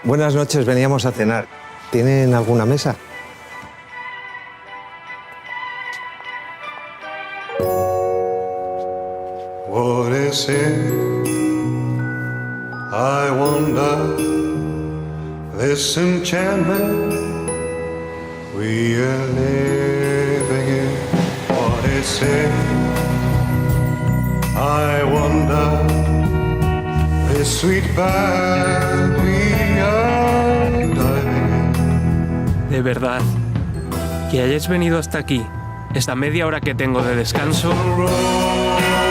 Buenas noches, veníamos a cenar. ¿Tienen alguna mesa? What is it? I wonder, this enchantment we are living in. What is it? I wonder, this sweet path we are diving in. De verdad, que hayáis venido hasta aquí, esta media hora que tengo de descanso, Roll